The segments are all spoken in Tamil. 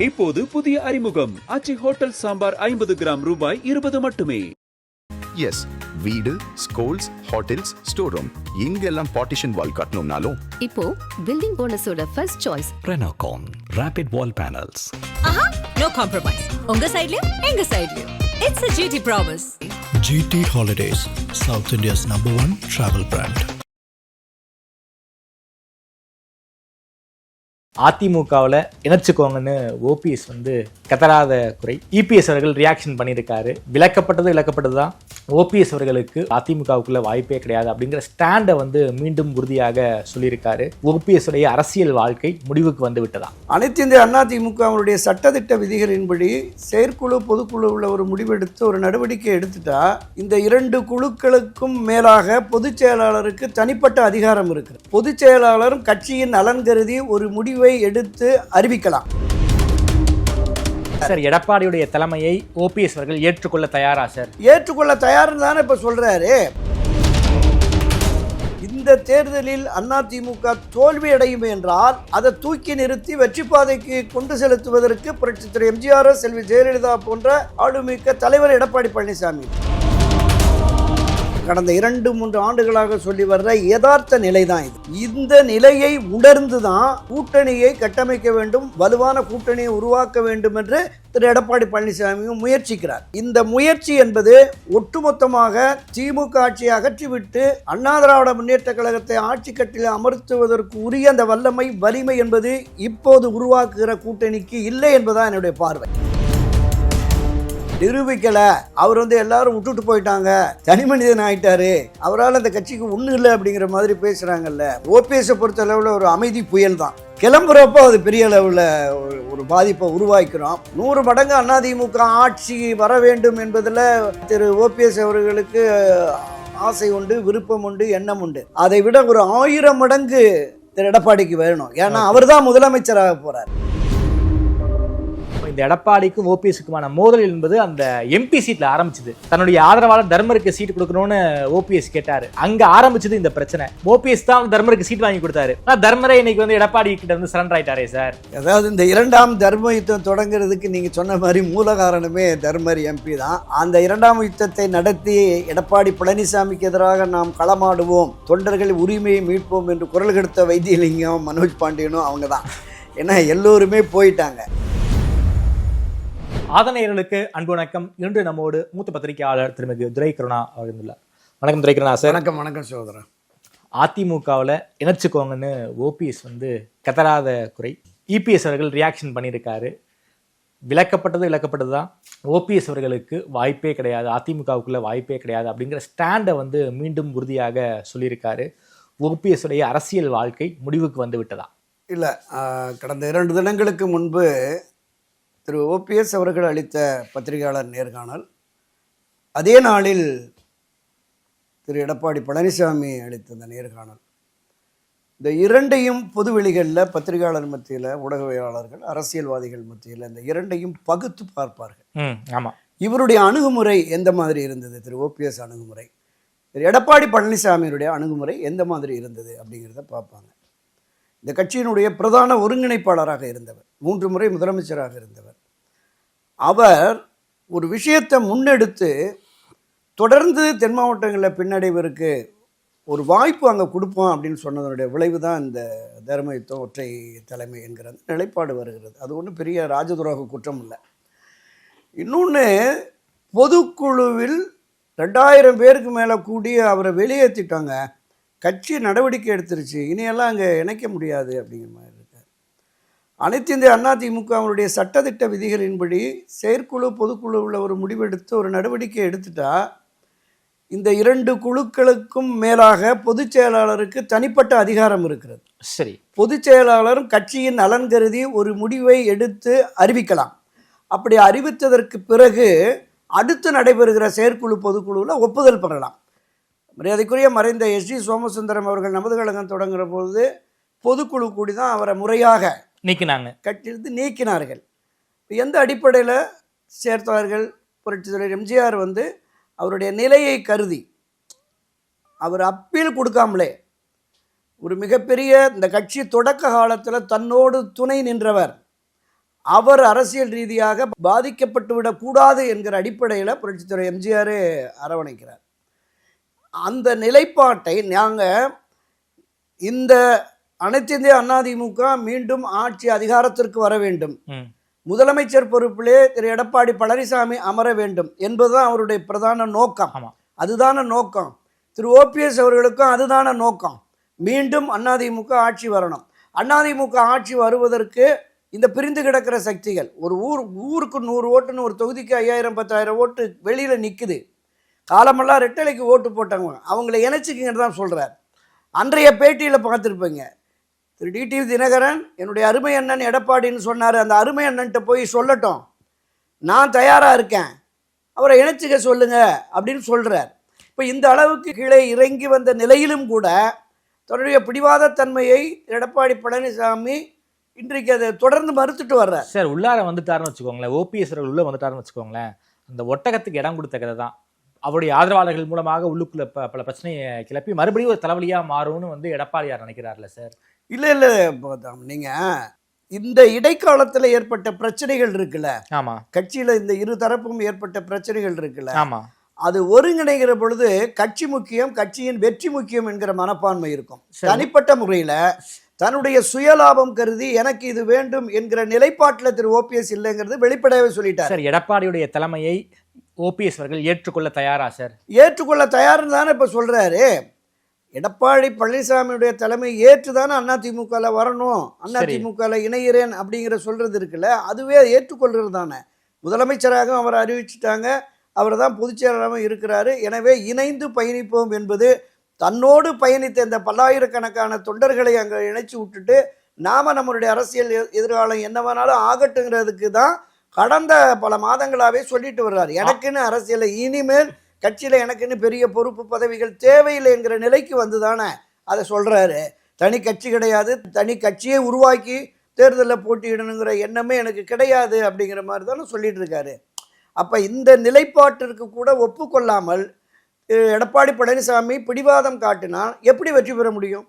இப்போது புதிய அறிமுகம் ஆச்சி ஹோட்டல் சாம்பார் 50 கிராம் ரூபாய் 20 மட்டுமே. எஸ், வீடு, ஸ்கூல்ஸ், ஹோட்டல்ஸ், ஸ்டோர் ரூம் இங்கெல்லாம் பார்ட்டிஷன் வால் கட்டணும்னாலும் இப்போ பில்டிங் போனஸோட first choice Renocon Rapid Wall Panels. No compromise. உங்க சைடுலயும் எங்க சைடுலயும். It's a GT promise. GT Holidays, South India's #1 travel brand. அதிமுகவில் இணைச்சுக்கோங்கன்னு ஓபிஎஸ் கதராத குறை. இபிஎஸ் அவர்கள் ரியாக்ஷன் பண்ணியிருக்காரு. விளக்கப்பட்டது தான் ஓபிஎஸ் அவர்களுக்கு அதிமுகவுக்குள்ள வாய்ப்பே கிடையாது அப்படிங்கிற ஸ்டாண்டை மீண்டும் உறுதியாக சொல்லியிருக்காரு. ஓபிஎஸ் உடைய அரசியல் வாழ்க்கை முடிவுக்கு வந்து விட்டதா? அனைத்து இந்திய அதிமுகவுடைய சட்டத்திட்ட விதிகளின்படி செயற்குழு பொதுக்குழுவில் ஒரு முடிவெடுத்து ஒரு நடவடிக்கை எடுத்துட்டா இந்த இரண்டு குழுக்களுக்கும் மேலாக பொதுச் செயலாளருக்கு தனிப்பட்ட அதிகாரம் இருக்கு. பொதுச் செயலாளரும் கட்சியின் நலன் கருதி ஒரு முடிவை எடுத்து அறிவிக்கலாம். சார், எடப்பாடியுடைய தலைமையை ஓபிஎஸ் அவர்கள் ஏற்றுக்கொள்ள தயாரா? சார், ஏற்றுக்கொள்ள தயார்னு தானே இப்ப சொல்றாரு. இந்த தேர்தலில் அதிமுக தோல்வி அடையும் என்றால் அதை தூக்கி நிறுத்தி வெற்றி பாதைக்கு கொண்டு செலுத்துவதற்கு புரட்சித் தலைவர் எம்ஜிஆர், செல்வி ஜெயலலிதா போன்ற ஆளுமிக்க தலைவர் எடப்பாடி பழனிசாமி கடந்த 2-3 ஆண்டுகளாக சொல்லி வர்ற யதார்த்த நிலை தான் இது. இந்த நிலையை உணர்ந்துதான் கூட்டணியை கட்டமைக்க வேண்டும், வலுவான கூட்டணியை உருவாக்க வேண்டும் என்று திரு எடப்பாடி பழனிசாமியும் முயற்சிக்கிறார். இந்த முயற்சி என்பது ஒட்டுமொத்தமாக திமுக ஆட்சியை அகற்றிவிட்டு அண்ணா திராவிட முன்னேற்ற கழகத்தை ஆட்சி கட்டில் அமர்த்துவதற்கு உரிய அந்த வல்லமை, வலிமை என்பது இப்போது உருவாக்குகிற கூட்டணிக்கு இல்லை என்பதுதான் என்னுடைய பார்வை. நிரூபிக்கல. அவர் எல்லாரும் விட்டுட்டு போயிட்டாங்க, தனி மனிதன் ஆயிட்டாரு, அவரால் அந்த கட்சிக்கு ஒன்றும் இல்லை அப்படிங்கிற மாதிரி பேசுறாங்கல்ல. ஓபிஎஸ் பொறுத்த அளவில் ஒரு அமைதி புயல் தான். கிளம்புறப்போ அது பெரிய அளவில் ஒரு பாதிப்பை உருவாக்கிறோம். 100 மடங்கு அதிமுக ஆட்சி வர வேண்டும் என்பதில் திரு ஓபிஎஸ் அவர்களுக்கு ஆசை உண்டு, விருப்பம் உண்டு, எண்ணம் உண்டு. அதை விட ஒரு 1000 மடங்கு திரு எடப்பாடிக்கு வேணும். ஏன்னா அவர் தான் முதலமைச்சராக போறார். இந்த எடப்பாடிக்கும் ஓபிஎஸ்க்குமான மோதல் என்பது அந்த எம்பி சீட்ல ஆரம்பிச்சது. தன்னுடைய ஆதரவாளர் தர்மருக்கு சீட் கொடுக்கணும்னு ஓபிஎஸ் கேட்டாரு. அங்க ஆரம்பிச்சது இந்த பிரச்சனை. ஓபிஎஸ் தான் தர்மருக்கு சீட் வாங்கி கொடுத்தாரு. தர்மரே இன்னைக்கு எடப்பாடி கிட்ட சரண்டர் ஆயிட்டாரே சார். அதாவது இந்த 2ஆம் தர்ம யுத்தம் தொடங்குறதுக்கு நீங்க சொன்ன மாதிரி மூல காரணமே தர்மர் எம்பி தான். அந்த 2ஆம் யுத்தத்தை நடத்தி எடப்பாடி பழனிசாமிக்கு எதிராக நாம் களமாடுவோம், தொண்டர்கள் உரிமையை மீட்போம் என்று குரல் கொடுத்த வைத்தியலிங்கம், மனோஜ் பாண்டியனும் அவங்க தான். ஏன்னா எல்லோருமே போயிட்டாங்க. ஆதனையர்களுக்கு அன்பு வணக்கம். இன்று நம்மோடு மூத்த பத்திரிகையாளர் திருமதி துரை கருணா அவர்கள். வணக்கம் துரை கருணா சார். வணக்கம். வணக்கம் சகோதரன். அதிமுகவில் இணைச்சுக்கோங்கன்னு ஓபிஎஸ் கதராத குறை. இபிஎஸ் அவர்கள் ரியாக்ஷன் பண்ணியிருக்காரு. விளக்கப்பட்டது தான் ஓபிஎஸ் அவர்களுக்கு வாய்ப்பே கிடையாது, அதிமுகவுக்குள்ள வாய்ப்பே கிடையாது அப்படிங்கிற ஸ்டாண்டை மீண்டும் உறுதியாக சொல்லியிருக்காரு. ஓபிஎஸ் உடைய அரசியல் வாழ்க்கை முடிவுக்கு வந்து விட்டதா? இல்லை, கடந்த 2 தினங்களுக்கு முன்பு திரு ஓபிஎஸ் அவர்கள் அளித்த பத்திரிகையாளர் நேர்காணல், அதே நாளில் திரு எடப்பாடி பழனிசாமி அளித்த அந்த நேர்காணல், இந்த இரண்டையும் பொதுவெளிகளில் பத்திரிகையாளர் மத்தியில், ஊடகவியலாளர்கள், அரசியல்வாதிகள் மத்தியில் இந்த இரண்டையும் பகுத்து பார்ப்பார்கள். ஆமாம். இவருடைய அணுகுமுறை எந்த மாதிரி இருந்தது, திரு ஓபிஎஸ் அணுகுமுறை, திரு எடப்பாடி பழனிசாமியினுடைய அணுகுமுறை எந்த மாதிரி இருந்தது அப்படிங்கிறத பார்ப்பாங்க. இந்த கட்சியினுடைய பிரதான ஒருங்கிணைப்பாளராக இருந்தவர், 3 முறை முதலமைச்சராக இருந்தவர். அவர் ஒரு விஷயத்தை முன்னெடுத்து தொடர்ந்து தென் மாவட்டங்களில் பின்னடைவிற்கு ஒரு வாய்ப்பு அங்கே கொடுப்போம் அப்படின்னு சொன்னதனுடைய விளைவு தான் இந்த தர்ம யுத்தம், ஒற்றை தலைமை என்கிற நிலைப்பாடு வருகிறது. அது ஒன்றும் பெரிய ராஜதுரோக குற்றம் இல்லை. இன்னொன்று, பொதுக்குழுவில் 2000 பேருக்கு மேலே கூடி அவரை வெளியேற்றிட்டாங்க, கட்சி நடவடிக்கை எடுத்துருச்சு, இனியெல்லாம் அங்கே இணைக்க முடியாது அப்படிங்கிற மாதிரி இருக்கார். அனைத்து இந்திய அதிமுகவுடைய சட்டத்திட்ட விதிகளின்படி செயற்குழு பொதுக்குழுவில் ஒரு முடிவெடுத்து ஒரு நடவடிக்கை எடுத்துட்டா இந்த இரண்டு குழுக்களுக்கும் மேலாக பொதுச் செயலாளருக்கு தனிப்பட்ட அதிகாரம் இருக்கிறது. சரி, பொதுச் செயலாளரும் கட்சியின் நலன் கருதி ஒரு முடிவை எடுத்து அறிவிக்கலாம். அப்படி அறிவித்ததற்கு பிறகு அடுத்து நடைபெறுகிற செயற்குழு பொதுக்குழுவில் ஒப்புதல் பெறலாம். மரியாதைக்குரிய மறைந்த எஸ்டி சோமசுந்தரம் அவர்கள் நமது கழகம் தொடங்குகிற போது பொதுக்குழு கூடி தான் அவரை முறையாக கட்சியிலிருந்து நீக்கினார்கள். எந்த அடிப்படையில் சேர்த்தார்கள்? புரட்சித் தலைவர் எம்ஜிஆர் அவருடைய நிலையை கருதி அவர் அப்பீல் கொடுக்காமலே ஒரு மிகப்பெரிய இந்த கட்சி தொடக்க காலத்தில் தன்னோடு துணை நின்றவர், அவர் அரசியல் ரீதியாக பாதிக்கப்பட்டு விடக்கூடாது என்கிற அடிப்படையில் புரட்சித்துறை எம்ஜிஆர் அரவணைக்கிறார். அந்த நிலைப்பாட்டை நாங்கள் இந்த அனைத்து இந்திய அதிமுக மீண்டும் ஆட்சி அதிகாரத்திற்கு வர வேண்டும், முதலமைச்சர் பொறுப்பிலே திரு எடப்பாடி பழனிசாமி அமர வேண்டும் என்பதுதான் அவருடைய பிரதான நோக்கம். அதுதான நோக்கம். திரு ஓபிஎஸ் அவர்களுக்கும் அதுதான நோக்கம். மீண்டும் அதிமுக ஆட்சி வரணும். அதிமுக ஆட்சி வருவதற்கு இந்த பிரிந்து கிடக்கிற சக்திகள், ஒரு ஊருக்கு 100 ஓட்டுன்னு ஒரு தொகுதிக்கு 5000 10,000 ஓட்டு வெளியில் நிற்குது. காலமெல்லாம் ரெட்டலைக்கு ஓட்டு போட்டவங்க அவங்கள இணைச்சிக்கிங்கன்னு தான் சொல்கிறார். அன்றைய பேட்டியில் பார்த்துருப்பீங்க, திரு டிடிவி தினகரன் என்னுடைய அருமை அண்ணன் எடப்பாடின்னு சொன்னார். அந்த அருமை அண்ணன்ட்ட போய் சொல்லட்டும், நான் தயாராக இருக்கேன், அவரை இணைச்சிக்க சொல்லுங்க அப்படின்னு சொல்கிறார். இப்போ இந்த அளவுக்கு கீழே இறங்கி வந்த நிலையிலும் கூட தன்னுடைய பிடிவாதத்தன்மையை எடப்பாடி பழனிசாமி இன்றைக்கு அதை தொடர்ந்து மறுத்துட்டு வர்றார். சார் உள்ளார வந்துட்டாருன்னு வச்சுக்கோங்களேன், ஓபிஎஸ் அவர்கள் உள்ள வந்துட்டாருன்னு வச்சுக்கோங்களேன், அந்த ஒட்டகத்துக்கு இடம் கொடுத்த கதை தான் அவருடைய ஆதரவாளர்கள் மூலமாக உள்ளுக்குள்ள பல பிரச்சனையை கிளப்பி மறுபடியும் ஒரு தலைவலியாக மாறும்னு எடப்பாடியார் நினைக்கிறார்ல சார்? இல்லை நீங்கள் இந்த இடைக்காலத்தில் ஏற்பட்ட பிரச்சனைகள் இருக்குல்ல, ஆமாம், கட்சியில் இந்த இரு தரப்பும் ஏற்பட்ட பிரச்சனைகள் இருக்குல்ல, ஆமாம், அது ஒருங்கிணைகிற பொழுது கட்சி முக்கியம், கட்சியின் வெற்றி முக்கியம் என்கிற மனப்பான்மை இருக்கும். தனிப்பட்ட முறையில் தன்னுடைய சுயலாபம் கருதி எனக்கு இது வேண்டும் என்கிற நிலைப்பாட்டில் திரு ஓபிஎஸ் இல்லைங்கிறது வெளிப்படையாகவே சொல்லிட்டார். சார் எடப்பாடியுடைய தலைமையை ஓபிஎஸ் அவர்கள் ஏற்றுக்கொள்ள தயாரா சார்? ஏற்றுக்கொள்ள தயார்னு தானே இப்போ சொல்கிறாரு. எடப்பாடி பழனிசாமியுடைய தலைமை ஏற்று தானே அதிமுகவில் வரணும், அதிமுகவில் இணைகிறேன் அப்படிங்கிற சொல்கிறது இருக்குல்ல, அதுவே ஏற்றுக்கொள்கிறது தானே. முதலமைச்சராக அவர் அறிவிச்சிட்டாங்க, அவர் தான் பொதுச்செயலாளராக இருக்கிறாரு. எனவே இணைந்து பயணிப்போம் என்பது, தன்னோடு பயணித்த இந்த பல்லாயிரக்கணக்கான தொண்டர்களை அங்கே இணைச்சி விட்டுட்டு நாம் நம்மளுடைய அரசியல் எதிர்காலம் என்ன வேணாலும் ஆகட்டுங்கிறதுக்கு தான் கடந்த பல மாதங்களாகவே சொல்லிட்டு வர்றாரு. எனக்குன்னு அரசியலில் இனிமேல் கட்சியில் எனக்குன்னு பெரிய பொறுப்பு பதவிகள் தேவையில்லை என்கிற நிலைக்கு வந்து தானே அதை சொல்கிறாரு. தனி கட்சி கிடையாது, தனி கட்சியை உருவாக்கி தேர்தலில் போட்டியிடணுங்கிற எண்ணமே எனக்கு கிடையாது அப்படிங்கிற மாதிரி தானே சொல்லிட்டு இருக்காரு. அப்போ இந்த நிலைப்பாட்டிற்கு கூட ஒப்புக்கொள்ளாமல் எடப்பாடி பழனிசாமி பிடிவாதம் காட்டினால் எப்படி வெற்றி பெற முடியும்?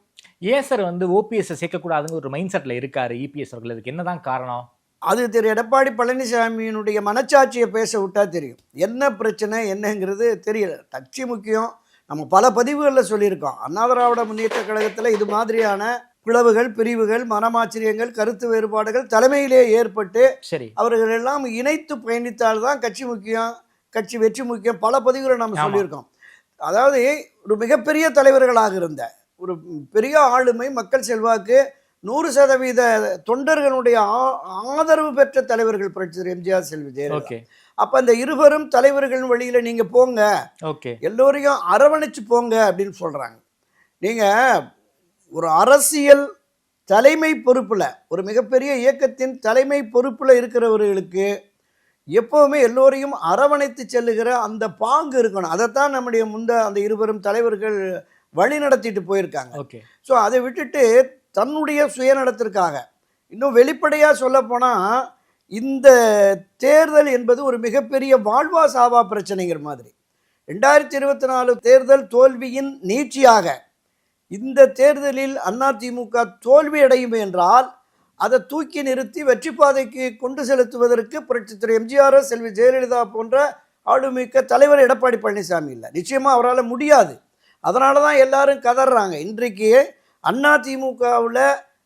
ஏன் சார் ஓபிஎஸ் சேர்க்கக்கூடாதுங்கிற ஒரு மைண்ட் செட்டில் இருக்காரு இபிஎஸ் அவர்கள்? இதுக்கு என்னதான் காரணம்? அது திரு எடப்பாடி பழனிசாமியினுடைய மனச்சாட்சியை பேச விட்டா தெரியும். என்ன பிரச்சனை என்னங்கிறது தெரியல. கட்சி முக்கியம். நம்ம பல பதிவுகளில் சொல்லியிருக்கோம். அண்ணா திராவிட முன்னேற்ற கழகத்தில் இது மாதிரியான பிளவுகள், பிரிவுகள், மனமாச்சரியங்கள், கருத்து வேறுபாடுகள் தலைமையிலே ஏற்பட்டு சரி அவர்கள் எல்லாம் இணைத்து பயணித்தால்தான் கட்சி முக்கியம், கட்சி வெற்றி முக்கியம். பல பதிவுகளை நம்ம சொல்லியிருக்கோம். அதாவது ஒரு மிகப்பெரிய தலைவர்களாக இருந்த ஒரு பெரிய ஆளுமை, மக்கள் செல்வாக்கு, 100% தொண்டர்களுடைய ஆதரவு பெற்ற தலைவர்கள் புரட்சித்தலைவர் எம்ஜிஆர், செல்வி ஜெயலலிதா. அப்போ அந்த இருவரும் தலைவர்கள் வழியில் நீங்கள் போங்க, எல்லோரையும் அரவணைச்சு போங்க அப்படின்னு சொல்கிறாங்க. நீங்கள் ஒரு அரசியல் தலைமை பொறுப்பில், ஒரு மிகப்பெரிய இயக்கத்தின் தலைமை பொறுப்பில் இருக்கிறவர்களுக்கு எப்போவுமே எல்லோரையும் அரவணைத்து செல்லுகிற அந்த பாங்கு இருக்கணும். அதைத்தான் நம்முடைய அந்த இருவரும் தலைவர்கள் வழி நடத்திட்டு போயிருக்காங்க. ஸோ அதை விட்டுட்டு தன்னுடைய சுயநலத்திற்காக, இன்னும் வெளிப்படையாக சொல்லப்போனால் இந்த தேர்தல் என்பது ஒரு மிகப்பெரிய வாழ்வா சாவா பிரச்சனைங்கிற மாதிரி. 2024 தேர்தல் தோல்வியின் நீட்சியாக இந்த தேர்தலில் அதிமுக தோல்வி அடையும் என்றால் அதை தூக்கி நிறுத்தி வெற்றி பாதைக்கு கொண்டு செலுத்துவதற்கு புரட்சித்துறை எம்ஜிஆர், செல்வி ஜெயலலிதா போன்ற ஆளுமிக்க தலைவர் எடப்பாடி பழனிசாமி இல்லை. நிச்சயமாக அவரால் முடியாது. அதனால தான் எல்லாரும் கதறாங்க. இன்றைக்கு அதிமுகவில்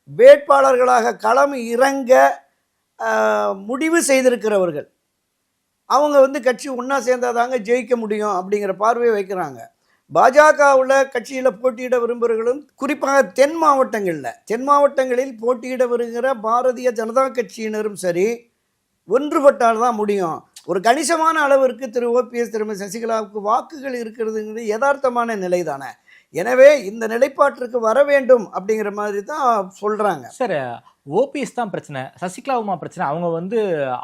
வேட்பாளர்களாக களம் இறங்க முடிவு செய்திருக்கிறவர்கள் அவங்க கட்சி ஒன்றா சேர்ந்தாதாங்க ஜெயிக்க முடியும் அப்படிங்கிற பார்வையை வைக்கிறாங்க. பாஜகவில் கட்சியில் போட்டியிட விரும்புகிறவர்களும் குறிப்பாக தென் மாவட்டங்களில் போட்டியிட வருகிற பாரதிய ஜனதா கட்சியினரும் சரி ஒன்றுபட்டால் தான் முடியும். ஒரு கணிசமான அளவிற்கு திரு ஓபிஎஸ், திருமதி சசிகலாவுக்கு வாக்குகள் இருக்கிறதுங்கிறது யதார்த்தமான நிலை தானே. எனவே இந்த நிலைப்பாட்டிற்கு வர வேண்டும் அப்படிங்கிற மாதிரி தான் சொல்கிறாங்க. சார் ஓபிஎஸ் தான் பிரச்சனை, சசிகலாவுமா பிரச்சனை? அவங்க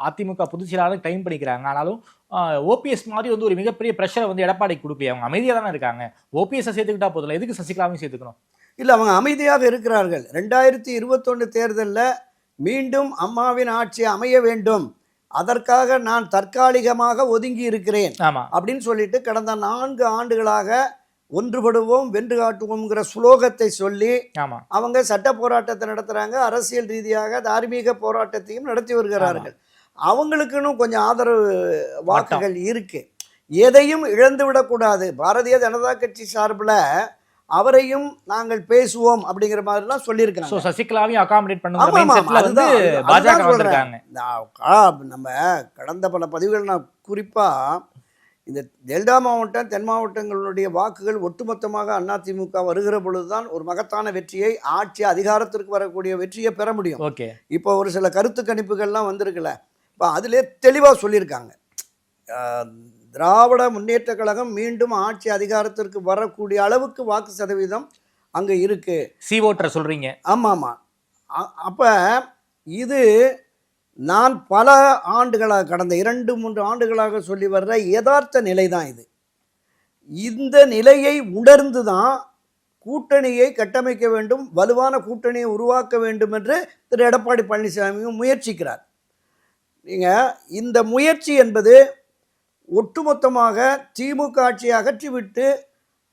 அதிமுக பொதுச் செயலாளர் டைம் பண்ணிக்கிறாங்க. ஆனாலும் ஓபிஎஸ் மாதிரி ஒரு மிகப்பெரிய ப்ரெஷரை எடப்பாடிக்கு கொடுக்கலையே. அவங்க அமைதியாக தானே இருக்காங்க. ஓபிஎஸ்ஸை சேர்த்துக்கிட்டா போதில்லை, எதுக்கு சசிகலாவையும் சேர்த்துக்கணும்? இல்லை, அவங்க அமைதியாக இருக்கிறார்கள். 2021 தேர்தலில் மீண்டும் அம்மாவின் ஆட்சி அமைய வேண்டும், அதற்காக நான் தற்காலிகமாக ஒதுங்கி இருக்கிறேன் அப்படின்னு சொல்லிட்டு கடந்த 4 ஆண்டுகளாக ஒன்றுபடுவோம் வென்று காட்டுவோம்ங்கிற ஸ்லோகத்தை சொல்லி ஆமா அவங்க சட்ட போராட்டத்தை நடத்துகிறாங்க, அரசியல் ரீதியாக தார்மீக போராட்டத்தையும் நடத்தி வருகிறார்கள். அவங்களுக்குன்னு கொஞ்சம் ஆதரவு வாக்குகள் இருக்கு. எதையும் இழந்து விடக்கூடாது. பாரதிய ஜனதா கட்சி சார்பில் அவரையும் நாங்கள் பேசுவோம் அப்படிங்கிற மாதிரிலாம் சொல்லியிருக்காங்க. சசிகலாவையும் அகாமடேட் பண்ணுங்க நம்ம கடந்த பல பதிவுகள் நான் குறிப்பாக இந்த டெல்டா மாவட்டம் தென் மாவட்டங்களுடைய வாக்குகள் ஒட்டுமொத்தமாக அதிமுக வருகிற பொழுதுதான் ஒரு மகத்தான வெற்றியை, ஆட்சி அதிகாரத்திற்கு வரக்கூடிய வெற்றியை பெற முடியும். ஓகே, இப்போ ஒரு சில கருத்து கணிப்புகள்லாம் வந்திருக்குல்ல, இப்போ அதிலே தெளிவாக சொல்லியிருக்காங்க, திராவிட முன்னேற்ற கழகம் மீண்டும் ஆட்சி அதிகாரத்திற்கு வரக்கூடிய அளவுக்கு வாக்கு சதவீதம் அங்கே இருக்கு. சி ஓட்டர் சொல்றீங்க? ஆமாம். அப்போ இது நான் பல ஆண்டுகளாக, கடந்த 2-3 ஆண்டுகளாக சொல்லி வர்ற யதார்த்த நிலை தான் இது. இந்த நிலையை உணர்ந்து தான் கூட்டணியை கட்டமைக்க வேண்டும், வலுவான கூட்டணியை உருவாக்க வேண்டும் என்று திரு எடப்பாடி பழனிசாமியும் முயற்சிக்கிறார். நீங்கள் இந்த முயற்சி என்பது ஒட்டுமொத்தமாக திமுக ஆட்சியை அகற்றிவிட்டு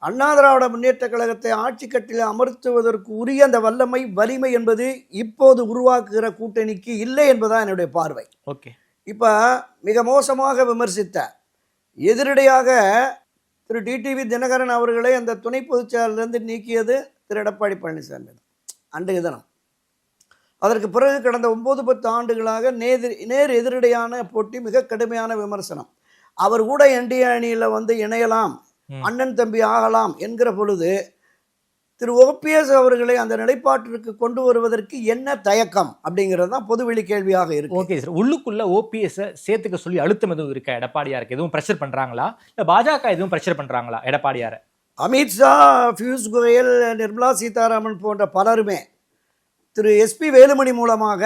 அண்ணா திராவிட முன்னேற்ற கழகத்தை ஆட்சி கட்டில் அமர்த்துவதற்கு உரிய அந்த வல்லமை, வலிமை என்பது இப்போது உருவாக்குகிற கூட்டணிக்கு இல்லை என்பதுதான் என்னுடைய பார்வை. ஓகே, இப்போ மிக மோசமாக விமர்சித்த எதிரடையாக திரு டிடிவி தினகரன் அவர்களை அந்த துணை பொதுச்செயலாளரிலிருந்து நீக்கியது திரு எடப்பாடி பழனிசாமி அன்றைய தினம். அதற்கு பிறகு கடந்த 9-10 ஆண்டுகளாக நேர் எதிரடையான போட்டி, மிக கடுமையான விமர்சனம். அவர் கூட என்டிஏ அணியில் வந்து இணையலாம், அண்ணன் தம்பி ஆகலாம் என்கிற பொழுது திரு ஓபிஎஸ் அவர்களை அந்த நிலைப்பாட்டிற்கு கொண்டு வருவதற்கு என்ன தயக்கம் அப்படிங்கிறது தான் பொதுவெளி கேள்வியாக இருக்கு. ஓகே சார், உள்ளுக்குள்ள ஓபிஎஸ் சேர்த்துக்க சொல்லி அழுத்தம் எதுவும் இருக்கா எடப்பாடியாருக்கு? எதுவும் ப்ரெஷர் பண்றாங்களா, இல்லை பாஜக எதுவும் ப்ரெஷர் பண்றாங்களா எடப்பாடியார? அமித்ஷா, பியூஷ் கோயல், நிர்மலா சீதாராமன் போன்ற பலருமே திரு எஸ்பி வேலுமணி மூலமாக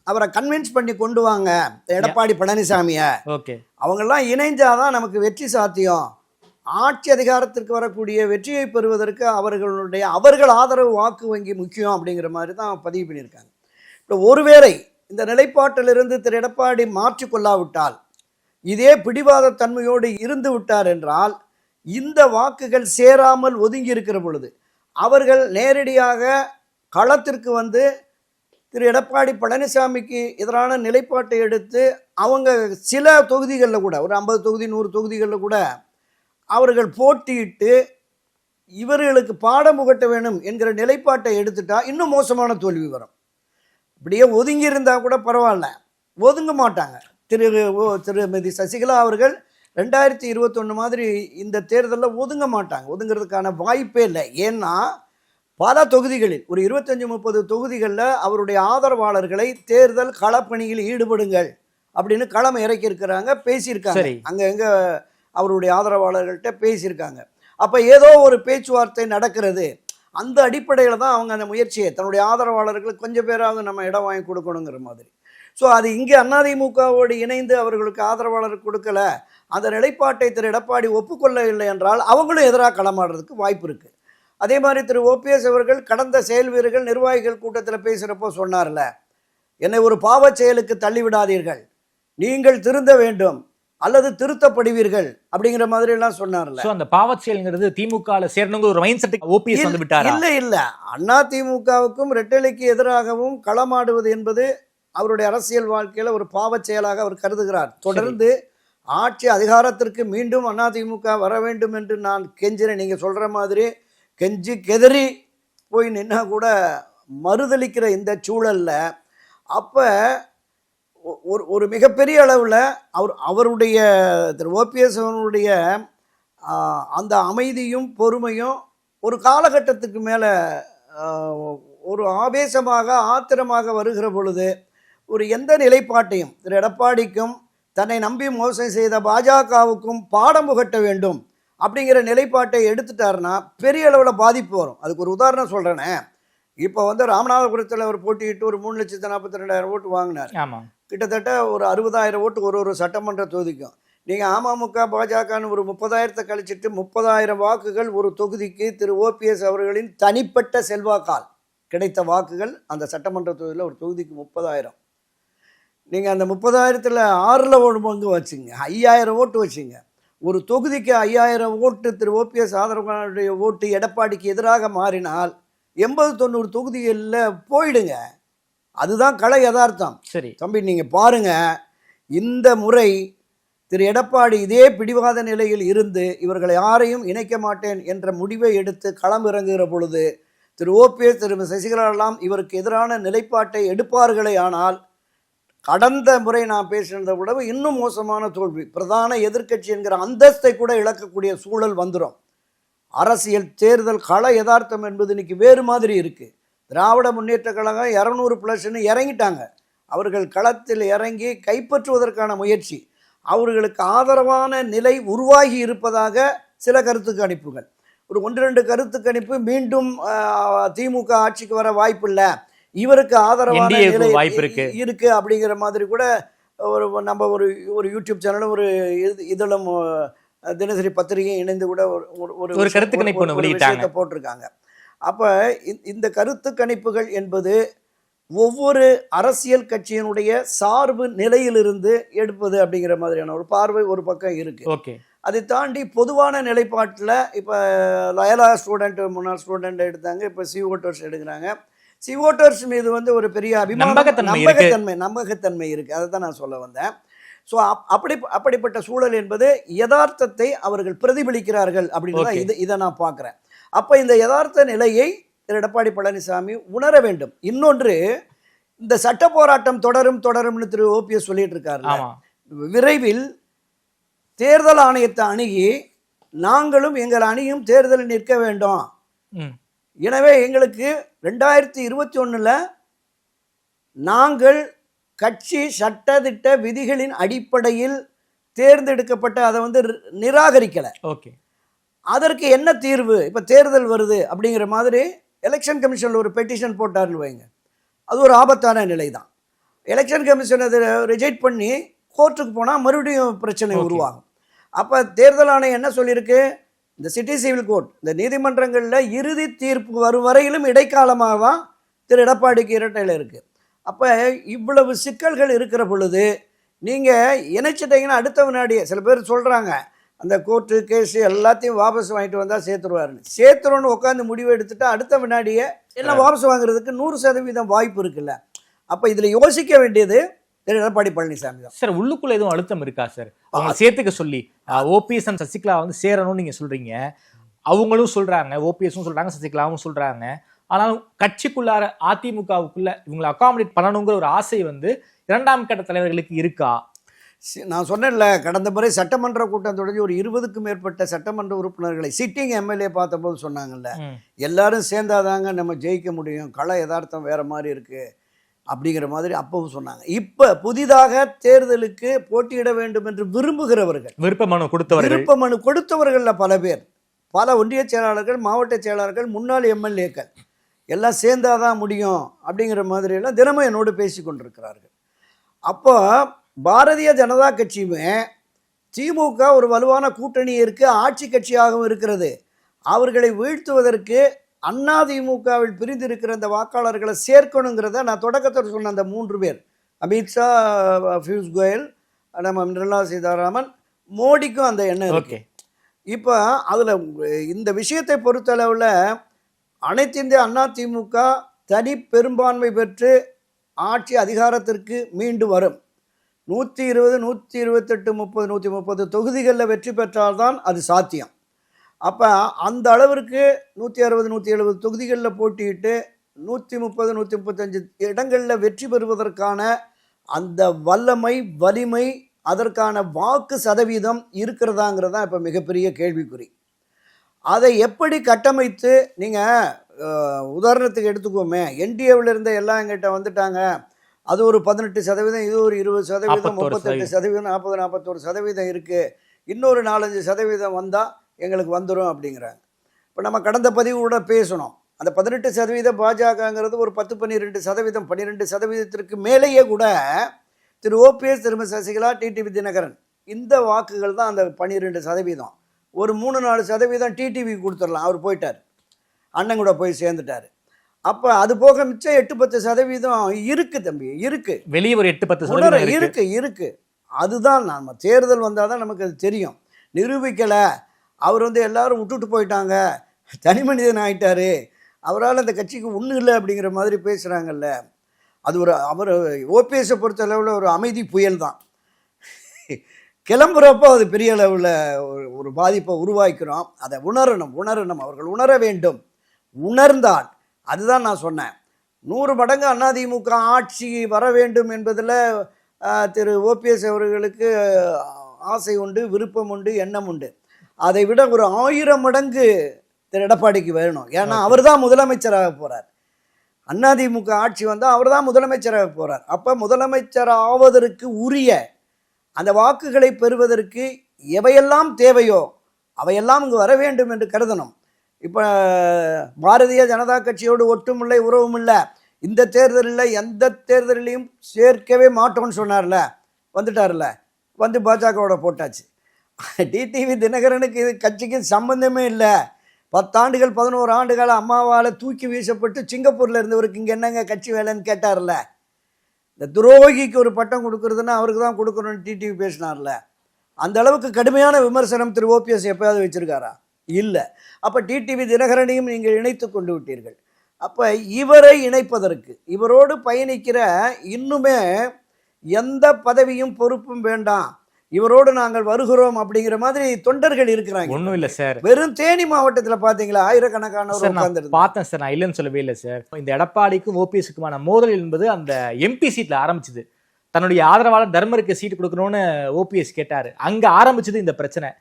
அவரை கன்வின்ஸ் பண்ணி கொண்டு வாங்க எடப்பாடி பழனிசாமியை, ஓகே, அவங்கெல்லாம் இணைஞ்சாதான் நமக்கு வெற்றி சாத்தியம், ஆட்சி அதிகாரத்திற்கு வரக்கூடிய வெற்றியை பெறுவதற்கு அவர்கள் ஆதரவு வாக்கு வங்கி முக்கியம் அப்படிங்கிற மாதிரி தான் பதிவு பண்ணியிருக்காங்க. இப்போ ஒருவேளை இந்த நிலைப்பாட்டிலிருந்து திரு எடப்பாடி மாற்றிக்கொள்ளாவிட்டால், இதே பிடிவாத தன்மையோடு இருந்து விட்டார் என்றால், இந்த வாக்குகள் சேராமல் ஒதுங்கி இருக்கிற பொழுது அவர்கள் நேரடியாக களத்திற்கு வந்து திரு எடப்பாடி பழனிசாமிக்கு எதிரான நிலைப்பாட்டை எடுத்து அவங்க சில தொகுதிகளில் கூட, ஒரு 50 தொகுதி 100 தொகுதிகளில் கூட அவர்கள் போட்டியிட்டு இவர்களுக்கு பாடம் புகட்ட வேணும் என்கிற நிலைப்பாட்டை எடுத்துட்டா இன்னும் மோசமான தோல்வி வரும். இப்படியே ஒதுங்கி இருந்தால் கூட பரவாயில்ல, ஒதுங்க மாட்டாங்க. திருமதி சசிகலா அவர்கள் 2021 மாதிரி இந்த தேர்தலில் ஒதுங்க மாட்டாங்க, ஒதுங்கிறதுக்கான வாய்ப்பே இல்லை. ஏன்னா பல தொகுதிகளில், ஒரு 25-30 தொகுதிகளில் அவருடைய ஆதரவாளர்களை தேர்தல் களப்பணியில் ஈடுபடுங்கள் அப்படின்னு களம் இறக்கியிருக்கிறாங்க, பேசியிருக்காங்க. அங்கே அவருடைய ஆதரவாளர்கள்ட்ட பேசியிருக்காங்க. அப்போ ஏதோ ஒரு பேச்சுவார்த்தை நடக்கிறது, அந்த அடிப்படையில் தான் அவங்க அந்த முயற்சியை, தன்னுடைய ஆதரவாளர்களுக்கு கொஞ்சம் பேராவது நம்ம இடம் வாங்கி கொடுக்கணுங்கிற மாதிரி. ஸோ அது இங்கே அதிமுகவோடு இணைந்து அவர்களுக்கு ஆதரவாளர் கொடுக்கல, அந்த நிலைப்பாட்டை திரு எடப்பாடி ஒப்புக்கொள்ளவில்லை என்றால் அவங்களும் எதிராக களமாடுறதுக்கு வாய்ப்பு இருக்குது. அதே மாதிரி திரு ஓபிஎஸ் அவர்கள் கடந்த செயல் வீரர்கள் நிர்வாகிகள் கூட்டத்தில் பேசுகிறப்போ சொன்னார்ல, என்னை ஒரு பாவச் செயலுக்கு தள்ளிவிடாதீர்கள், நீங்கள் திருந்த வேண்டும் அல்லது திருத்தப்படுவீர்கள் அப்படிங்கிற மாதிரி எல்லாம் சொன்னார்ல. அந்த பாவச் செயல்ங்கிறது திமுகவில் சேரணுங்கிற ஒரு மைண்ட் செட்டுக்கு ஓபிஎஸ் வந்து விட்டாரா? இல்லை, அண்ணா திமுகவுக்கும் ரெட்டலைக்கு எதிராகவும் களமாடுவது என்பது அவருடைய அரசியல் வாழ்க்கையில் ஒரு பாவச் செயலாக அவர் கருதுகிறார். தொடர்ந்து ஆட்சி அதிகாரத்திற்கு மீண்டும் அதிமுக வர வேண்டும் என்று நான் கெஞ்சினேன். நீங்கள் சொல்கிற மாதிரி கெஞ்சி கெதறி போய் நின்னா கூட மறுதளிக்கிற இந்த சூழலில் அப்போ ஒரு மிகப்பெரிய அளவில் அவருடைய திரு ஓபிஎஸ் அவருடைய அந்த அமைதியும் பொறுமையும் ஒரு காலகட்டத்துக்கு மேலே ஒரு ஆவேசமாக ஆத்திரமாக வருகிற பொழுது ஒரு எந்த நிலைப்பாட்டையும் திரு எடப்பாடிக்கும் தன்னை நம்பி மோசம் செய்த பாஜகவுக்கும் பாடம் புகட்ட வேண்டும் அப்படிங்கிற நிலைப்பாட்டை எடுத்துட்டாருன்னா பெரிய அளவில் பாதிப்பு வரும். அதுக்கு ஒரு உதாரணம் சொல்கிறேனே, இப்போ வந்து ராமநாதபுரத்தில் அவர் போட்டியிட்டு ஒரு 3,42,000 ஓட்டு வாங்கினார். கிட்டத்தட்ட ஒரு 60,000 ஓட்டு ஒரு சட்டமன்ற தொகுதிக்கும். நீங்கள் அமமுக பாஜகன்னு ஒரு 30,000 கழிச்சிட்டு 30,000 வாக்குகள் ஒரு தொகுதிக்கு திரு ஓபிஎஸ் அவர்களின் தனிப்பட்ட செல்வாக்கால் கிடைத்த வாக்குகள் அந்த சட்டமன்ற தொகுதியில் ஒரு தொகுதிக்கு 30,000. நீங்கள் அந்த 30,000ல் 6ல் ஒரு பங்கு வச்சுங்க, 5,000 ஓட்டு வச்சுங்க. ஒரு தொகுதிக்கு 5000 ஓட்டு திரு ஓபிஎஸ் ஆதரவாளருடைய ஓட்டு எடப்பாடிக்கு எதிராக மாறினால் 80-90 தொகுதிகளில் போயிடுங்க. அதுதான் கள யதார்த்தம். சரி தம்பி, நீங்கள் பாருங்க, இந்த முறை திரு எடப்பாடி இதே பிடிவாத நிலையில் இருந்து இவர்களை யாரையும் இணைக்க மாட்டேன் என்ற முடிவை எடுத்து களம் இறங்குகிற பொழுது திரு ஓபிஎஸ், திரு சசிகலா எல்லாம் இவருக்கு எதிரான நிலைப்பாட்டை எடுப்பார்களே. ஆனால் கடந்த முறை நான் பேசினதை விட இன்னும் மோசமான தோல்வி, பிரதான எதிர்க்கட்சி என்கிற அந்தஸ்தை கூட இழக்கக்கூடிய சூழல் வந்துடும். அரசியல் தேர்தல் கள யதார்த்தம் என்பது இன்னைக்கு வேறு மாதிரி இருக்குது. திராவிட முன்னேற்ற கழகம் 200+ இறங்கிட்டாங்க. அவர்கள் களத்தில் இறங்கி கைப்பற்றுவதற்கான முயற்சி, அவர்களுக்கு ஆதரவான நிலை உருவாகி இருப்பதாக சில கருத்து கணிப்புகள். ஒரு 1-2 கருத்து கணிப்பு மீண்டும் திமுக ஆட்சிக்கு வர வாய்ப்பு இல்லை, இவருக்கு ஆதரவான நிலை இருக்கு அப்படிங்கிற மாதிரி கூட நம்ம ஒரு யூடியூப் சேனலும் ஒரு இதழும் தினசரி பத்திரிகையும் இணைந்து கூட ஒரு கருத்து கணிப்பு போட்டிருக்காங்க. அப்போ இந்த கருத்து கணிப்புகள் என்பது ஒவ்வொரு அரசியல் கட்சியினுடைய சார்பு நிலையிலிருந்து எடுப்பது அப்படிங்கிற மாதிரியான ஒரு பார்வை ஒரு பக்கம் இருக்கு. அதை தாண்டி பொதுவான நிலைப்பாட்டில் இப்போ லயலா ஸ்டூடெண்ட், முன்னாள் ஸ்டூடெண்ட் எடுத்தாங்க, இப்போ சிஓட்டர்ஸ் எடுக்கிறாங்க. சிஓட்டர்ஸ் மீது ஒரு பெரிய நம்பகத்தன்மை இருக்கு. அதை தான் நான் சொல்ல வந்தேன். ஸோ அப்படிப்பட்ட சூழல் என்பது யதார்த்தத்தை அவர்கள் பிரதிபலிக்கிறார்கள் அப்படின்னு இதை நான் பார்க்குறேன். அப்போ இந்த யதார்த்த நிலையை திரு எடப்பாடி பழனிசாமி உணர வேண்டும். இன்னொன்று, இந்த சட்ட போராட்டம் தொடரும்னு திரு ஓபிஎஸ் சொல்லிட்டு இருக்காரு. விரைவில் தேர்தல் ஆணையத்தை அணுகி நாங்களும் எங்கள் அணியும் தேர்தலில் நிற்க வேண்டும். எனவே எங்களுக்கு 2021 நாங்கள் கட்சி சட்டதிட்ட விதிகளின் அடிப்படையில் தேர்ந்தெடுக்கப்பட்ட அதை நிராகரிக்கலை. அதற்கு என்ன தீர்வு? இப்போ தேர்தல் வருது அப்படிங்கிற மாதிரி எலெக்ஷன் கமிஷனில் ஒரு பெட்டிஷன் போட்டார்னு வைங்க, அது ஒரு ஆபத்தான நிலை தான். எலெக்ஷன் கமிஷன் அதை ரிஜெக்ட் பண்ணி கோர்ட்டுக்கு போனால் மறுபடியும் பிரச்சனை உருவாகும். அப்போ தேர்தல் ஆணையம் என்ன சொல்லியிருக்கு? இந்த சிட்டி சிவில் கோர்ட், இந்த நீதிமன்றங்களில் இறுதி தீர்ப்பு வரும் வரையிலும் இடைக்காலமாக தான் திரு எடப்பாடிக்கு இரட்டையில் இருக்குது. அப்போ இவ்வளவு சிக்கல்கள் இருக்கிற பொழுது நீங்கள் இணைச்சிட்டிங்கன்னா அடுத்த வினாடியே சில பேர் சொல்கிறாங்க அந்த கோர்ட்டு கேஸு எல்லாத்தையும் வாபஸ் வாங்கிட்டு வந்தால் சேர்த்துருன்னு உட்காந்து முடிவு எடுத்துட்டா அடுத்த வினாடியே எல்லாம் வாபஸ் வாங்குறதுக்கு 100% வாய்ப்பு இருக்குல்ல. அப்போ இதில் யோசிக்க வேண்டியது திரு எடப்பாடி பழனிசாமி தான். சார், உள்ளுக்குள்ள எதுவும் அழுத்தம் இருக்கா சார்? அவங்க சேர்த்துக்க சொல்லி ஓபிஎஸ் அண்ட் சசிகலா சேரணும்னு நீங்கள் சொல்கிறீங்க, அவங்களும் சொல்கிறாங்க, ஓபிஎஸும் சொல்கிறாங்க, சசிகலாவும் சொல்கிறாங்க. ஆனாலும் கட்சிக்குள்ளார அதிமுகவுக்குள்ள இவங்களை அகாமடேட் பண்ணணுங்கிற ஒரு ஆசை 2ஆம் கட்ட தலைவர்களுக்கு இருக்கா? நான் சொன்னேன்ல, கடந்த முறை சட்டமன்ற கூட்டம் தொடங்கி ஒரு 20க்கும் மேற்பட்ட சட்டமன்ற உறுப்பினர்களை சிட்டிங் எம்எல்ஏ பார்த்தபோது சொன்னாங்கல்ல, எல்லாரும் சேர்ந்தாதாங்க நம்ம ஜெயிக்க முடியும், கள யதார்த்தம் வேற மாதிரி இருக்கு அப்படிங்கிற மாதிரி அப்பவும் சொன்னாங்க. இப்போ புதிதாக தேர்தலுக்கு போட்டியிட வேண்டும் என்று விரும்புகிறவர்கள், விருப்ப மனு கொடுத்தவர்கள்ல பல பேர், பல ஒன்றிய செயலாளர்கள், மாவட்ட செயலாளர்கள், முன்னாள் எம்எல்ஏக்கள் எல்லாம் சேர்ந்தாதான் முடியும் அப்படிங்கிற மாதிரியெல்லாம் தினமும் என்னோடு பேசி கொண்டிருக்கிறார்கள். அப்போ பாரதிய ஜனதா கட்சியுமே திமுக ஒரு வலுவான கூட்டணி இருக்குது, ஆட்சி கட்சியாகவும் இருக்கிறது. அவர்களை வீழ்த்துவதற்கு அதிமுகவில் பிரிந்திருக்கிற அந்த வாக்காளர்களை சேர்க்கணுங்கிறத நான் தொடக்கத்தில் சொன்ன அந்த 3 பேர், அமித்ஷா, பியூஷ் கோயல், நம்ம நிர்மலா சீதாராமன், மோடிக்கும் அந்த எண்ணம் இருக்கு. இப்போ அதில் இந்த விஷயத்தை பொறுத்தளவில் அனைத்து இந்திய அதிமுக தனி பெரும்பான்மை பெற்று ஆட்சி அதிகாரத்திற்கு மீண்டு வரும். 120, 128, 30, 130 தொகுதிகளில் வெற்றி பெற்றால்தான் அது சாத்தியம். அப்போ அந்த அளவிற்கு 160, 170 தொகுதிகளில் போட்டியிட்டு 130, 135 இடங்களில் வெற்றி பெறுவதற்கான அந்த வல்லமை, வலிமை, அதற்கான வாக்கு சதவீதம் இருக்கிறதாங்கிறதான் இப்போ மிகப்பெரிய கேள்விக்குறி. அதை எப்படி கட்டமைத்து, நீங்கள் உதாரணத்துக்கு எடுத்துக்கோமே, என்டிஏவில் இருந்த எல்லாம் எங்கிட்ட வந்துட்டாங்க, அது ஒரு 18%, இது ஒரு 20%, 38%, 40, 41% இருக்குது, இன்னொரு 4-5% வந்தால் எங்களுக்கு வந்துடும் அப்படிங்கிறாங்க. இப்போ நம்ம கடந்த பதிவு கூட பேசணும், அந்த 18% பாஜகங்கிறது ஒரு 10-12%, 12% மேலேயே கூட திரு ஓபிஎஸ், திருமதி சசிகலா, டிடிவி தினகரன் இந்த வாக்குகள் தான் அந்த 12%. ஒரு 3-4% டிடிவி கொடுத்துடலாம், அவர் போயிட்டார், அண்ணன் கூட போய் சேர்ந்துட்டார். அப்போ அது போக மிச்சம் 8-10% இருக்கு தம்பி, இருக்கு, வெளியே ஒரு 8-10% இருக்கு. அதுதான் நம்ம தேர்தல் வந்தால் தான் நமக்கு அது தெரியும். நிரூபிக்கலை, அவர் வந்து எல்லாரும் விட்டுட்டு போயிட்டாங்க, தனி மனிதன் ஆயிட்டாரு, அவரால் அந்த கட்சிக்கு ஒன்றும் இல்லை அப்படிங்கிற மாதிரி பேசுகிறாங்கல்ல. அது அவர் ஓபிஎஸை பொறுத்த அளவில் ஒரு அமைதி புயல் தான். கிளம்புறப்போ அது பெரிய அளவில் ஒரு பாதிப்பை உருவாக்கிறோம். அதை உணரணும், அவர்கள் உணர வேண்டும். உணர்ந்தால், அதுதான் நான் சொன்னேன், 100 மடங்கு அதிமுக ஆட்சி வர வேண்டும் என்பதில் திரு ஓபிஎஸ் அவர்களுக்கு ஆசை உண்டு, விருப்பம் உண்டு, எண்ணம் உண்டு. அதை விட ஒரு 1000 மடங்கு திரு எடப்பாடிக்கு வேணும். ஏன்னா அவர் தான் முதலமைச்சராக போகிறார். அதிமுக ஆட்சி வந்தால் அவர் தான் முதலமைச்சராக போகிறார். அப்போ முதலமைச்சர் ஆவதற்கு உரிய அந்த வாக்குகளை பெறுவதற்கு எவையெல்லாம் தேவையோ அவையெல்லாம் இங்கு வர வேண்டும் என்று கருதணும். இப்போ பாரதிய ஜனதா கட்சியோடு ஒட்டுமில்லை, உறவும் இல்லை, இந்த தேர்தலில் எந்த தேர்தலையும் சேர்க்கவே மாட்டோம்னு சொன்னார்ல, வந்துட்டார்ல, வந்து பாஜகவோட போட்டாச்சு. டிடிவி தினகரனுக்கு இது கட்சிக்கு சம்பந்தமே இல்லை. 10 ஆண்டுகள் 11 ஆண்டுகள் அம்மாவால் தூக்கி வீசப்பட்டு சிங்கப்பூரில் இருந்தவருக்கு இங்கே என்னங்க கட்சி வேலைன்னு கேட்டார்ல. இந்த துரோகிக்கு ஒரு பட்டம் கொடுக்குறதுன்னா அவருக்கு தான் கொடுக்கணும்னு டிடிவி பேசினார்ல. அந்த அளவுக்கு கடுமையான விமர்சனம் திரு ஓபிஎஸ் எப்போயாவது வச்சுருக்காரா? இல்லை. அப்போ டிடிவி தினகரனையும் நீங்கள் இணைத்து கொண்டு விட்டீர்கள். அப்போ இவரை இணைப்பதற்கு, இவரோடு பயணிக்கிற இன்னுமே எந்த பதவியும் பொறுப்பும் வேண்டாம், இவரோடு நாங்கள் வருகிறோம் அப்படிங்கிற மாதிரி தொண்டர்கள் இருக்கிறாங்க. ஒன்றும் இல்லை சார், வெறும் தேனி மாவட்டத்தில் பார்த்தீங்களா ஆயிரக்கணக்கானவர் உட்கார்ந்து பார்த்தேன் சார். நான் இல்லைன்னு சொல்லவே இல்லை சார். இந்த எடப்பாடிக்கும் ஓபிஎஸ்க்குமான மோதல் என்பது அந்த எம்பி சீட்டில் ஆரம்பிச்சுது. தன்னுடைய ஆதரவாளர் தர்மருக்கு சீட்டு கொடுக்கணும்னு ஓபிஎஸ் கேட்டார். அங்கே ஆரம்பிச்சது இந்த பிரச்சனை.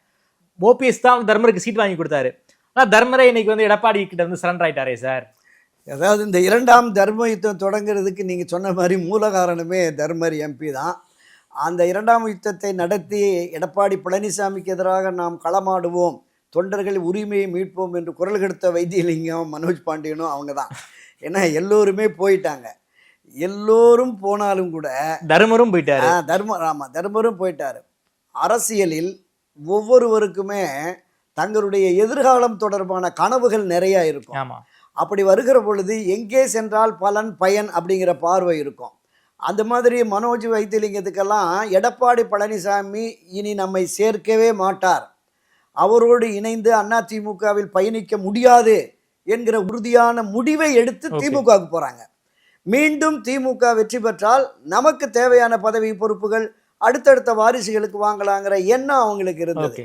ஓபிஎஸ் தான் தர்மருக்கு சீட் வாங்கி கொடுத்தாரு. ஆனால் தர்மரை இன்னைக்கு வந்து எடப்பாடி கிட்ட வந்து சரண்டர் ஆயிட்டாரே சார். அதாவது இந்த 2ஆம் தர்ம யுத்தம் தொடங்குறதுக்கு நீங்கள் சொன்ன மாதிரி மூல காரணமே தர்மர் எம்பி தான். அந்த 2ஆம் யுத்தத்தை நடத்தி எடப்பாடி பழனிசாமிக்கு எதிராக நாம் களமாடுவோம், தொண்டர்கள் உரிமையை மீட்போம் என்று குரல் கொடுத்த வைத்தியலிங்கம், மனோஜ் பாண்டியனும் அவங்க தான். ஏன்னா எல்லோருமே போயிட்டாங்க. எல்லோரும் போனாலும் கூட தர்மரும் போயிட்டாரு. தர்மரும் போயிட்டாரு. அரசியலில் ஒவ்வொருவருக்குமே தங்களுடைய எதிர்காலம் தொடர்பான கனவுகள் நிறையா இருக்கும். ஆமா, அப்படி வருகிற பொழுது எங்கே சென்றால் பலன் பயன் அப்படிங்கிற பார்வை இருக்கும். அந்த மாதிரி மனோஜ் வைத்தியலிங்கத்துக்கெல்லாம் எடப்பாடி பழனிசாமி இனி நம்மை சேர்க்கவே மாட்டார், அவரோடு இணைந்து அதிமுகவில் பயணிக்க முடியாது என்கிற உறுதியான முடிவை எடுத்து திமுகவுக்கு போகிறாங்க. மீண்டும் திமுக வெற்றி பெற்றால் நமக்கு தேவையான பதவி பொறுப்புகள் அடுத்தடுத்த வாரிசுகளுக்கு வாங்கலாங்கிற எண்ணம் அவங்களுக்கு இருந்தது.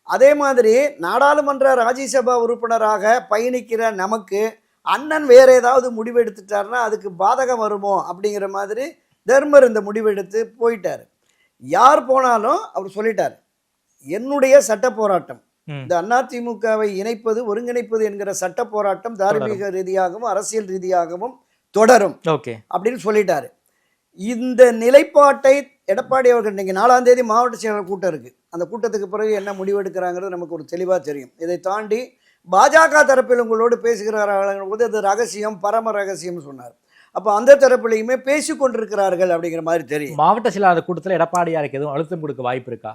அதே மாதிரி நாடாளுமன்ற ராஜ்யசபா உறுப்பினராக பயணிக்கிற நமக்கு அண்ணன் வேற ஏதாவது முடிவு எடுத்துட்டாருன்னா அதுக்கு பாதகம் வருமோ அப்படிங்கிற மாதிரி தர்மர் இந்த முடிவெடுத்து போயிட்டார். யார் போனாலும் அவர் சொல்லிட்டார், என்னுடைய சட்ட போராட்டம், இந்த அதிமுகவை இணைப்பது, ஒருங்கிணைப்பது என்கிற சட்ட போராட்டம் தார்மீக ரீதியாகவும் அரசியல் ரீதியாகவும் தொடரும் அப்படின்னு சொல்லிட்டாரு. இந்த நிலைப்பாட்டை எடப்பாடி அவர்கள் இன்னைக்கு 4ஆம் தேதி மாவட்ட செயலாளர் கூட்டம் இருக்கு. அந்த கூட்டத்துக்கு பிறகு என்ன முடிவெடுக்கிறாங்கிறது நமக்கு ஒரு தெளிவாக தெரியும். இதை தாண்டி பாஜக தரப்பில் உங்களோடு பேசுகிறார்கள் போது அது ரகசியம், பரம ரகசியம் சொன்னார். அப்போ அந்த தரப்பிலையுமே பேசி கொண்டிருக்கிறார்கள் அப்படிங்கிற மாதிரி தெரியும். மாவட்ட செயலாளர் கூட்டத்தில் எடப்பாடியாருக்கு எதுவும் அழுத்தம் கொடுக்க வாய்ப்பு இருக்கா?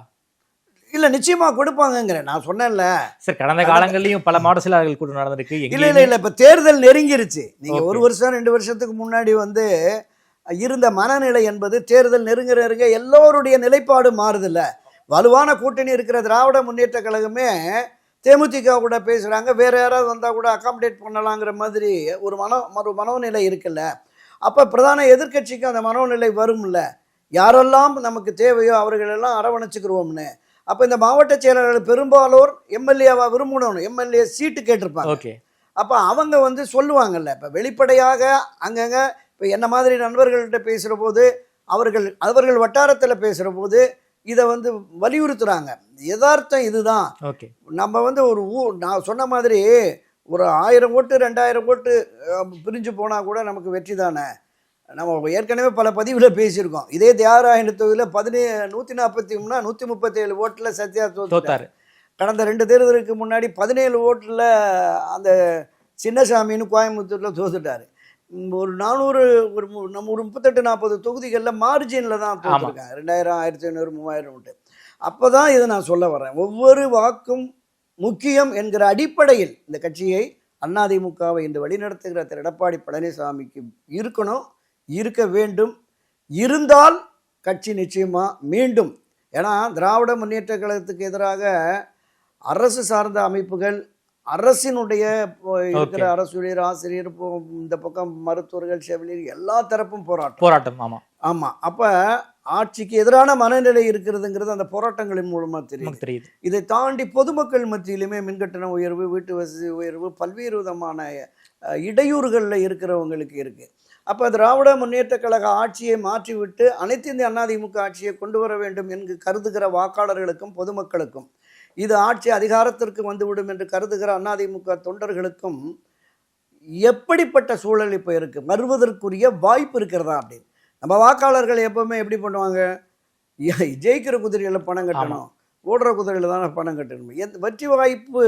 இல்லை, நிச்சயமாக கொடுப்பாங்கங்கிறேன். நான் சொன்னேன்ல சார், கடந்த காலங்கள்லையும் பல மாவட்ட செயலாளர்கள் கூட்டம் நடந்திருக்கு. இல்லை, இப்போ தேர்தல் நெருங்கிருச்சு. நீங்கள் 1 வருஷம் 2 வருஷத்துக்கு முன்னாடி வந்து இருந்த மனநிலை என்பது தேர்தல் நெருங்க எல்லோருடைய நிலைப்பாடு மாறுதில்ல. வலுவான கூட்டணி இருக்கிற திராவிட முன்னேற்ற கழகமே தேமுதிக கூட பேசுகிறாங்க, வேறு யாராவது வந்தால் கூட அகாமடேட் பண்ணலாங்கிற மாதிரி ஒரு மனோநிலை இருக்குல்ல. அப்போ பிரதான எதிர்க்கட்சிக்கு அந்த மனோநிலை வரும்ல, யாரெல்லாம் நமக்கு தேவையோ அவர்களெல்லாம் அரவணைச்சுக்கிறோம்னு. அப்போ இந்த மாவட்ட செயலாளர்கள் பெரும்பாலோர் எம்எல்ஏவா விரும்பணும், எம்எல்ஏ சீட்டு கேட்டிருப்பாங்க. அப்போ அவங்க வந்து சொல்லுவாங்கல்ல, இப்போ வெளிப்படையாக அங்கங்கே இப்போ என்ன மாதிரி நண்பர்கள்ட்ட பேசுகிற போது அவர்கள் வட்டாரத்தில் பேசுகிற போது இதை வந்து வலியுறுத்துகிறாங்க. யதார்த்தம் இதுதான். நம்ம வந்து நான் சொன்ன மாதிரி ஒரு 1000 ஓட்டு 2000 ஓட்டு பிரிஞ்சு போனால் கூட நமக்கு வெற்றி தானே. நம்ம ஏற்கனவே பல பதிவில் பேசியிருக்கோம். இதே தியாகராயன் தொகுதியில் 143 137 ஓட்டில் சத்யா தோத்தார். கடந்த 2 தேர்தலுக்கு முன்னாடி 17 ஓட்டில் அந்த சின்னசாமின்னு கோயம்புத்தூரில் தோத்துட்டார். ஒரு 400 நம்ம ஒரு 38-40 தொகுதிகளில் மார்ஜினில் தான் தோற்றுருக்காங்க. 2000 1500 3000 ஓட்டு. அப்போ தான் இதை நான் சொல்ல வரேன். ஒவ்வொரு வாக்கும் முக்கியம் என்கிற அடிப்படையில் இந்த கட்சியை அதிமுகவை இன்று வழிநடத்துகிற திரு எடப்பாடி பழனிசாமிக்கு இருக்கணும், இருக்க வேண்டும். இருந்தால் கட்சி நிச்சயமாக மீண்டும் ஏன்னா திராவிட முன்னேற்ற கழகத்துக்கு எதிராக அரசு சார்ந்த அமைப்புகள், அரசினுடைய இருக்கிற அரசூழியர், ஆசிரியர், இந்த பக்கம் மருத்துவர்கள், செவிலியர், எல்லா தரப்பும் போராட்டம். ஆமாம். அப்போ ஆட்சிக்கு எதிரான மனநிலை இருக்கிறதுங்கிறது அந்த போராட்டங்களின் மூலமாக தெரியுது. இதை தாண்டி பொதுமக்கள் மத்தியிலுமே மின்கட்டண உயர்வு, வீட்டு வசதி உயர்வு, பல்வேறு விதமான இடையூறுகளில் இருக்கிறவங்களுக்கு இருக்குது. அப்போ திராவிட முன்னேற்ற கழக ஆட்சியை மாற்றிவிட்டு அனைத்து இந்திய அண்ணா திமுக ஆட்சியை கொண்டு வர வேண்டும் என்று கருதுகிற வாக்காளர்களுக்கும் பொதுமக்களுக்கும், இது ஆட்சி அதிகாரத்திற்கு வந்துவிடும் என்று கருதுகிற அதிமுக தொண்டர்களுக்கும் எப்படிப்பட்ட சூழல் இப்போ இருக்குது, வருவதற்குரிய வாய்ப்பு இருக்கிறதா அப்படின்னு. நம்ம வாக்காளர்கள் எப்போவுமே எப்படி பண்ணுவாங்க, ஜெயிக்கிற குதிரையில் பணம் கட்டணும், ஓடுற குதிரையில் தானே பணம் கட்டணும். வெற்றி வாய்ப்பு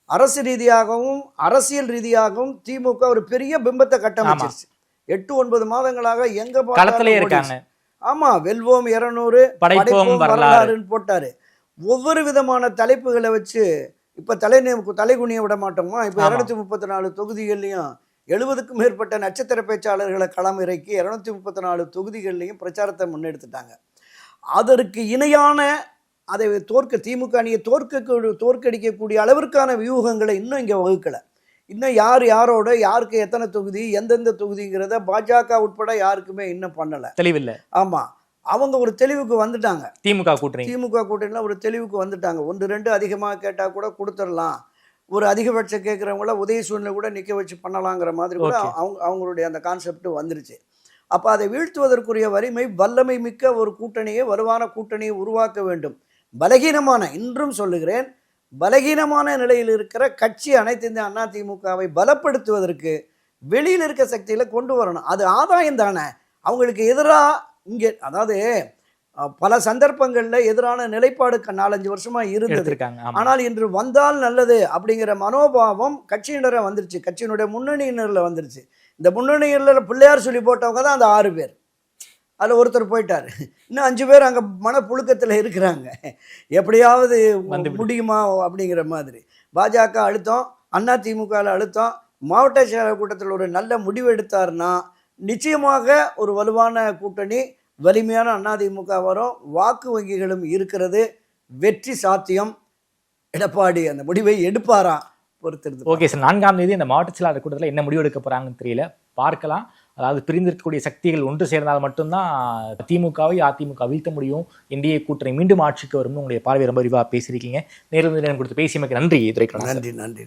அரசு ரீதியாகவும் அரசியல் ரீதியாகவும் திமுக ஒரு பெரிய பிம்பத்தை கட்டமைச்சிருச்சு. 8-9 மாதங்களாக எங்க பார்த்தாலும் ஆமா, வெல்வோம் 200 படைப்போம் வரலாறுன்னு போட்டாரு. ஒவ்வொரு விதமான தலைப்புகளை வச்சு இப்ப தலைகுனிய விட மாட்டோமா. இப்ப 234 தொகுதிகள்லையும் 70க்கும் மேற்பட்ட நட்சத்திர பேச்சாளர்களை களம் இறக்கி 234 தொகுதிகள்லையும் பிரச்சாரத்தை முன்னெடுத்துட்டாங்க. அதற்கு இணையான அதை திமுக அணியை தோற்கடிக்கக்கூடிய அளவிற்கான வியூகங்களை இன்னும் இங்கே வகுக்கலை. இன்னும் யாரோட யாருக்கு எத்தனை தொகுதி, எந்தெந்த தொகுதிங்கிறத பாஜக உட்பட யாருக்குமே இன்னும் பண்ணலை, தெளிவில்லை. ஆமாம், அவங்க ஒரு தெளிவுக்கு வந்துட்டாங்க. திமுக கூட்டணியில் ஒரு தெளிவுக்கு வந்துட்டாங்க. 1-2 அதிகமாக கேட்டால் கூட கொடுத்துடலாம், ஒரு அதிகபட்சம் கேட்குறவங்கள உதய சூழ்நிலை கூட நிற்க வச்சு பண்ணலாங்கிற மாதிரி கூட அவங்களுடைய அந்த கான்செப்ட் வந்துருச்சு. அப்போ அதை வீழ்த்துவதற்குரிய வல்லமை மிக்க ஒரு கூட்டணியை, வலுவான கூட்டணியை உருவாக்க வேண்டும். பலகீனமான, இன்றும் சொல்லுகிறேன், பலகீனமான நிலையில் இருக்கிற கட்சி அனைத்து இந்திய அண்ணா திமுகவை பலப்படுத்துவதற்கு வெளியில் இருக்க சக்தியில கொண்டு வரணும். அது ஆதாயம் தானே. அவங்களுக்கு எதிராக இங்கே, அதாவது பல சந்தர்ப்பங்களில் எதிரான நிலைப்பாடு 4-5 வருஷமா இருந்தது. ஆனால் இன்று வந்தால் நல்லது அப்படிங்கிற மனோபாவம் கட்சியினரை வந்துருச்சு, கட்சியினுடைய முன்னணியினரில் வந்துருச்சு. இந்த முன்னணியினரில் பிள்ளையார் சொல்லி போட்டவங்க தான் அந்த 6 பேர். அதில் ஒருத்தர் போயிட்டார், இன்னும் 5 பேர் அங்கே மனப்புழுக்கத்தில் இருக்கிறாங்க. எப்படியாவது முடியுமா அப்படிங்கிற மாதிரி பாஜக அழுத்தம், அண்ணா திமுகவில் அழுத்தம். மாவட்ட செயலர் கூட்டத்தில் ஒரு நல்ல முடிவு எடுத்தார்னா நிச்சயமாக ஒரு வலுவான கூட்டணி, வலிமையான அதிமுக வரும், வாக்கு வங்கிகளும் இருக்கிறது, வெற்றி சாத்தியம். எடப்பாடி அந்த முடிவை எடுப்பாரா பொறுத்திருந்து. ஓகே சார், 4ஆம் தேதி அந்த மாவட்ட செயலாளர் கூட்டத்தில் என்ன முடிவு எடுக்க போறாங்கன்னு தெரியல, பார்க்கலாம். அதாவது பிரிந்திருக்கக்கூடிய சக்திகள் ஒன்று சேர்ந்தால் மட்டும்தான் திமுகவை அதிமுக வீழ்த்த முடியும், என்டிஏ கூட்டணி மீண்டும் ஆட்சிக்கு வரும்னு உங்களுடைய பார்வை ரொம்ப விரிவாக பேசியிருக்கீங்க. நேரில் கொடுத்து பேசியமைக்கு நன்றி. நன்றி.